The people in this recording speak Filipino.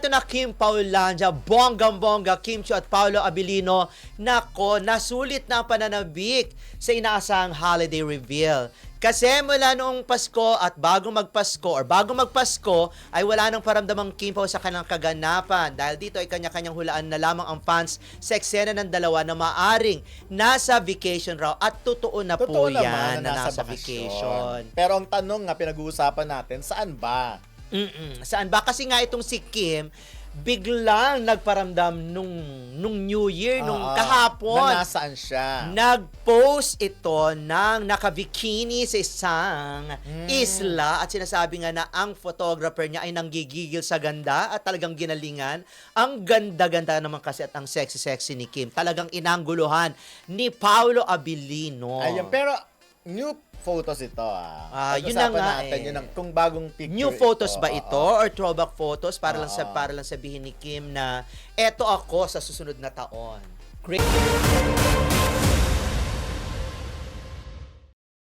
eto na Kim Paulandia, bonggang-bongga, Kim Chiu at Paolo Abilino. Nako, nasulit na ang pananabik sa inaasahang holiday reveal. Kasi mula noong Pasko at bago magpasko ay wala nang paramdamang Kim Pao sa kanilang kaganapan. Dahil dito ay kanya-kanyang hulaan na lamang ang fans sa eksena ng dalawa na maaring nasa vacation raw. At totoo na po yan na nasa vacation. Pero ang tanong nga pinag-uusapan natin, saan ba? Saan ba? Kasi nga itong si Kim, biglang nagparamdam nung New Year, nung kahapon. Na nasaan siya? Nag-post ito ng naka-bikini sa isang isla at sinasabi nga na ang photographer niya ay nanggigigil sa ganda at talagang ginalingan. Ang ganda-ganda naman kasi at ang sexy-sexy ni Kim. Talagang inangguluhan ni Paolo Abilino. Ayun, pero new photos ito yun na nga natin, yun ang, kung bagong picture new photos ito, ba ito or throwback photos para lang sabihin ni Kim na eto ako sa susunod na taon. Great.